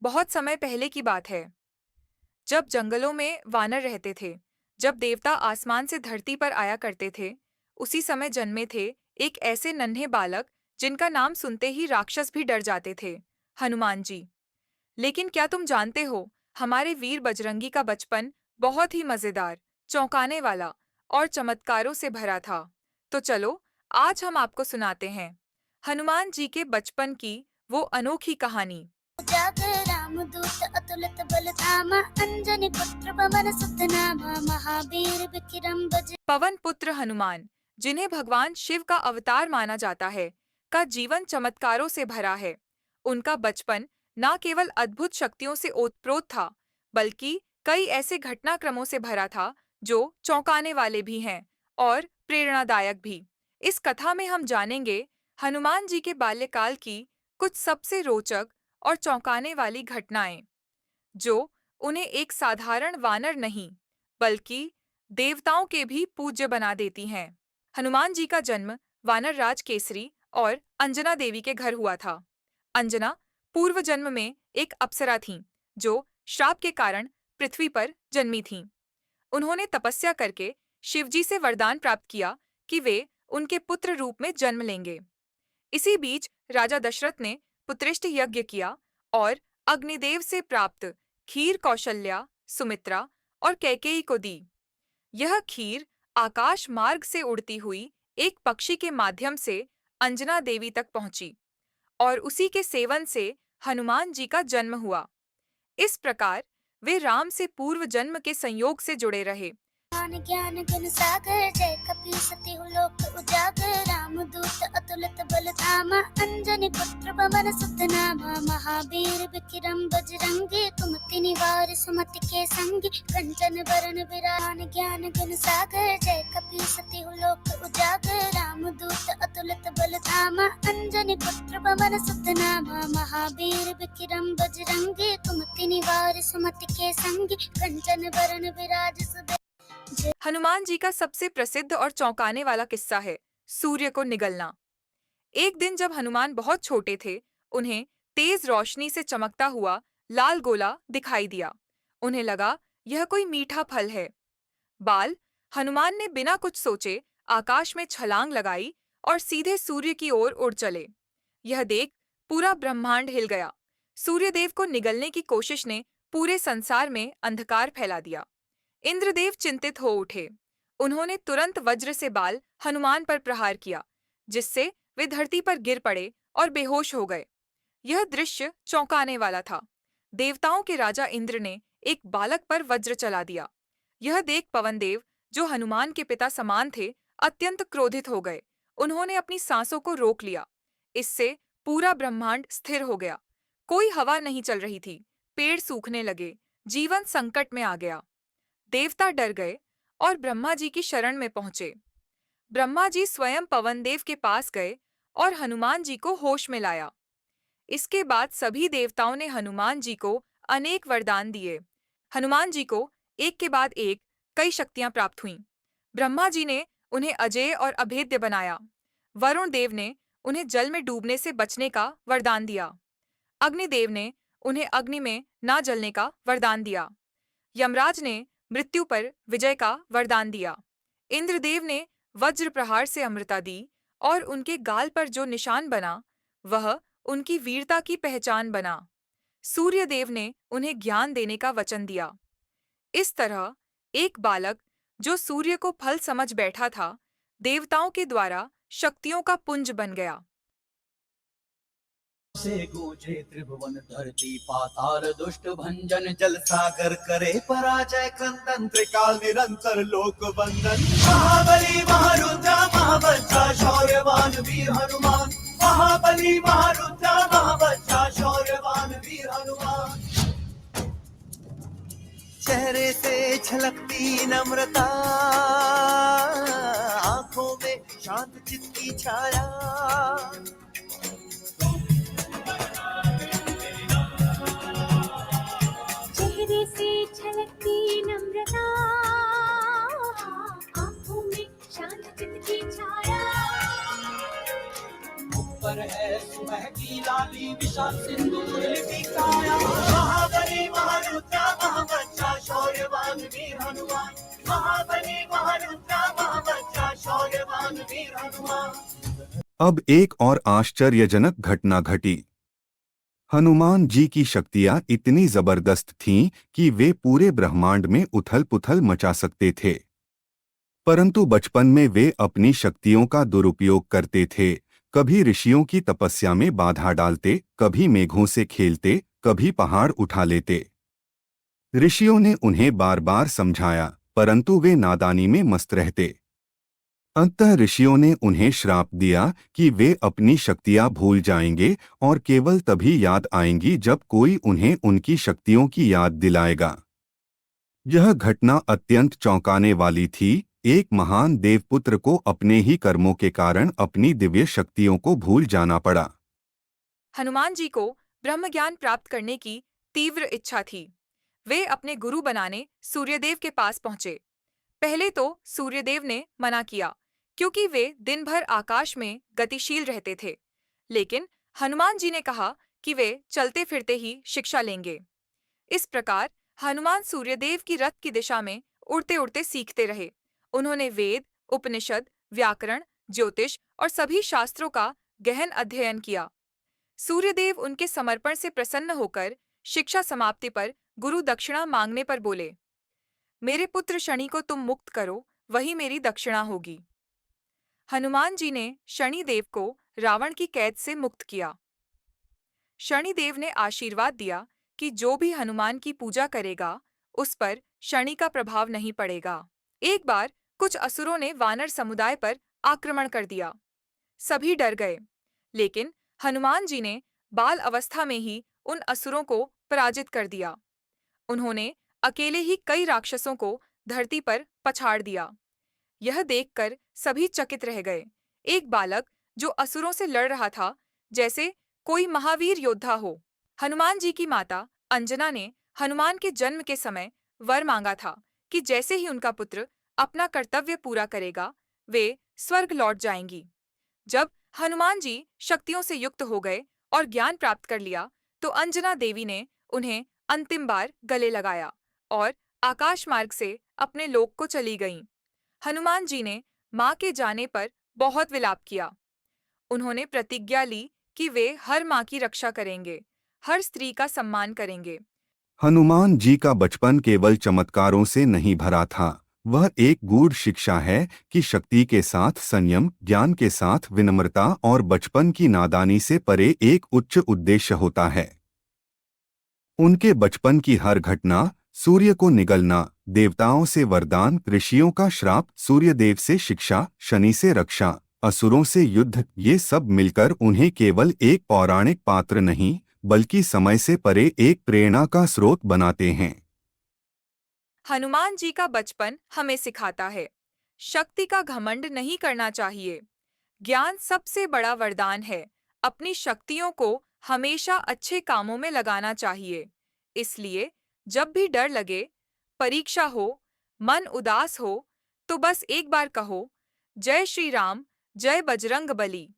बहुत समय पहले की बात है, जब जंगलों में वानर रहते थे। जब देवता आसमान से धरती पर आया करते थे, उसी समय जन्मे थे एक ऐसे नन्हे बालक जिनका नाम सुनते ही राक्षस भी डर जाते थे, हनुमान जी। लेकिन क्या तुम जानते हो, हमारे वीर बजरंगी का बचपन बहुत ही मजेदार, चौंकाने वाला और चमत्कारों से भरा था। तो चलो, आज हम आपको सुनाते हैं हनुमान जी के बचपन की वो अनोखी कहानी। जागर रामदूत अतुलित बल धामा अंजनी पुत्र पवन सुत नामा महावीर विक्रम बज। पवन पुत्र हनुमान, जिन्हें भगवान शिव का अवतार माना जाता है, का जीवन चमत्कारों से भरा है। उनका बचपन न केवल अद्भुत शक्तियों से ओतप्रोत था, बल्कि कई ऐसे घटनाक्रमों से भरा था जो चौंकाने वाले भी हैं और प्रेरणादायक भी। इस कथा में हम जानेंगे हनुमान जी के बाल्यकाल की कुछ सबसे रोचक और चौंकाने वाली घटनाएं, जो उन्हें एक साधारण वानर नहीं, बल्कि देवताओं के भी पूज्य बना देती हैं। हनुमान जी का जन्म वानर राज केसरी और अंजना देवी के घर हुआ था। अंजना पूर्व जन्म में एक अप्सरा थीं, जो श्राप के कारण पृथ्वी पर जन्मी थीं। उन्होंने तपस्या करके शिवजी से वरदान प्राप्त किया कि वे उनके पुत्र रूप में जन्म लेंगे। इसी बीच राजा दशरथ ने पुत्रेष्टि यज्ञ किया और अग्निदेव से प्राप्त खीर कौशल्या, सुमित्रा और कैकेयी को दी। यह खीर आकाश मार्ग से उड़ती हुई एक पक्षी के माध्यम से अंजना देवी तक पहुंची और उसी के सेवन से हनुमान जी का जन्म हुआ। इस प्रकार वे राम से पूर्व जन्म के संयोग से जुड़े रहे। ज्ञान गुण सागर जय कपी सती लोक उजागर रामदूत अतुलित बल धामा अंजनी पुत्र पवन सुत नामा महावीर विक्रम बजरंगी कुमति निवार सुमति के संगी कंचन बरन विरान ज्ञान गुण सागर जय कपी सती लोक उजागर रामदूत अतुलित बल धामा अंजनी पुत्र पवन सुत नामा महावीर विक्रम बजरंगी कुमति निवार सुमति के संगी कंचन बरन विराज सुबे। हनुमान जी का सबसे प्रसिद्ध और चौंकाने वाला किस्सा है सूर्य को निगलना। एक दिन जब हनुमान बहुत छोटे थे, उन्हें तेज रोशनी से चमकता हुआ लाल गोला दिखाई दिया। उन्हें लगा यह कोई मीठा फल है। बाल हनुमान ने बिना कुछ सोचे आकाश में छलांग लगाई और सीधे सूर्य की ओर उड़ चले। यह देख पूरा ब्रह्मांड हिल गया। सूर्यदेव को निगलने की कोशिश ने पूरे संसार में अंधकार फैला दिया। इंद्रदेव चिंतित हो उठे। उन्होंने तुरंत वज्र से बाल हनुमान पर प्रहार किया, जिससे वे धरती पर गिर पड़े और बेहोश हो गए। यह दृश्य चौंकाने वाला था। देवताओं के राजा इंद्र ने एक बालक पर वज्र चला दिया। यह देख पवनदेव, जो हनुमान के पिता समान थे, अत्यंत क्रोधित हो गए। उन्होंने अपनी सांसों को रोक लिया। इससे पूरा ब्रह्मांड स्थिर हो गया। कोई हवा नहीं चल रही थी। पेड़ सूखने लगे। जीवन संकट में आ गया। देवता डर गए और ब्रह्मा जी की शरण में पहुंचे। ब्रह्मा जी स्वयं पवनदेव के पास गए और हनुमान जी को होश में लाया। इसके बाद सभी देवताओं ने हनुमान जी को अनेक वरदान दिए। हनुमान जी को एक के बाद एक कई शक्तियां प्राप्त हुईं। ब्रह्मा जी ने उन्हें अजेय और अभेद्य बनाया। वरुण देव ने उन्हें जल में डूबने से बचने का वरदान दिया। अग्निदेव ने उन्हें अग्नि में ना जलने का वरदान दिया। यमराज ने मृत्यु पर विजय का वरदान दिया। इंद्रदेव ने वज्र प्रहार से अमृता दी और उनके गाल पर जो निशान बना, वह उनकी वीरता की पहचान बना। सूर्यदेव ने उन्हें ज्ञान देने का वचन दिया। इस तरह एक बालक, जो सूर्य को फल समझ बैठा था, देवताओं के द्वारा शक्तियों का पुंज बन गया। से गूंजे त्रिभुवन धरती पाताल दुष्ट भंजन जल सागर करे पराजय क्रंदन त्रिकाल निरंतर लोक बंदन महाबली महारुद्र महाबच्चा शौर्यवान वीर हनुमान महाबली महारुद्र महाबच्चा शौर्यवान वीर हनुमान चेहरे से छलकती नम्रता आंखों में शांत चित्त की छाया से छलकती नम्रता आंखों में शांत चित्त की छाया ऊपर है सुबह की लाली विशाल सिंदूर की काया अब एक और आश्चर्यजनक घटना घटी। हनुमान जी की शक्तियां इतनी जबरदस्त थीं कि वे पूरे ब्रह्मांड में उथल-पुथल मचा सकते थे। परंतु बचपन में वे अपनी शक्तियों का दुरुपयोग करते थे। कभी ऋषियों की तपस्या में बाधा डालते, कभी मेघों से खेलते, कभी पहाड़ उठा लेते। ऋषियों ने उन्हें बार बार समझाया, परंतु वे नादानी में मस्त रहते। अंततः ऋषियों ने उन्हें श्राप दिया कि वे अपनी शक्तियां भूल जाएंगे और केवल तभी याद आएंगी जब कोई उन्हें उनकी शक्तियों की याद दिलाएगा। यह घटना अत्यंत चौंकाने वाली थी। एक महान देवपुत्र को अपने ही कर्मों के कारण अपनी दिव्य शक्तियों को भूल जाना पड़ा। हनुमान जी को ब्रह्म ज्ञान प्राप्त करने की तीव्र इच्छा थी। वे अपने गुरु बनाने सूर्यदेव के पास पहुंचे। पहले तो सूर्यदेव ने मना किया, क्योंकि वे दिन भर आकाश में गतिशील रहते थे। लेकिन हनुमान जी ने कहा कि वे चलते फिरते ही शिक्षा लेंगे। इस प्रकार हनुमान सूर्यदेव की रथ की दिशा में उड़ते उड़ते सीखते रहे। उन्होंने वेद, उपनिषद, व्याकरण, ज्योतिष और सभी शास्त्रों का गहन अध्ययन किया। सूर्यदेव उनके समर्पण से प्रसन्न होकर शिक्षा समाप्ति पर गुरु दक्षिणा मांगने पर बोले, मेरे पुत्र शनि को तुम मुक्त करो, वही मेरी दक्षिणा होगी। हनुमान जी ने शनिदेव को रावण की कैद से मुक्त किया। शनिदेव ने आशीर्वाद दिया कि जो भी हनुमान की पूजा करेगा, उस पर शनि का प्रभाव नहीं पड़ेगा। एक बार कुछ असुरों ने वानर समुदाय पर आक्रमण कर दिया। सभी डर गए, लेकिन हनुमान जी ने बाल अवस्था में ही उन असुरों को पराजित कर दिया। उन्होंने अकेले ही कई राक्षसों को धरती पर पछाड़ दिया। यह देखकर सभी चकित रह गए। एक बालक जो असुरों से लड़ रहा था, जैसे कोई महावीर योद्धा हो। हनुमान जी की माता अंजना ने हनुमान के जन्म के समय वर मांगा था कि जैसे ही उनका पुत्र अपना कर्तव्य पूरा करेगा, वे स्वर्ग लौट जाएंगी। जब हनुमान जी शक्तियों से युक्त हो गए और ज्ञान प्राप्त कर लिया, तो अंजना देवी ने उन्हें अंतिम बार गले लगाया और आकाश मार्ग से अपने लोक को चली गईं। हनुमान जी ने मां के जाने पर बहुत विलाप किया। उन्होंने प्रतिज्ञा ली कि वे हर मां की रक्षा करेंगे, हर स्त्री का सम्मान करेंगे। हनुमान जी का बचपन केवल चमत्कारों से नहीं भरा था। वह एक गूढ़ शिक्षा है कि शक्ति के साथ संयम, ज्ञान के साथ विनम्रता और बचपन की नादानी से परे एक उच्च उद्देश्य होता है। उनके बचपन की हर घटना, सूर्य को निगलना, देवताओं से वरदान, ऋषियों का श्राप, सूर्यदेव से शिक्षा, शनि से रक्षा, असुरों से युद्ध, ये सब मिलकर उन्हें केवल एक पौराणिक पात्र नहीं, बल्कि समय से परे एक प्रेरणा का स्रोत बनाते हैं। हनुमान जी का बचपन हमें सिखाता है, शक्ति का घमंड नहीं करना चाहिए। ज्ञान सबसे बड़ा वरदान है। अपनी शक्तियों को हमेशा अच्छे कामों में लगाना चाहिए। इसलिए जब भी डर लगे, परीक्षा हो, मन उदास हो, तो बस एक बार कहो, जय श्री राम, जय बजरंग बली।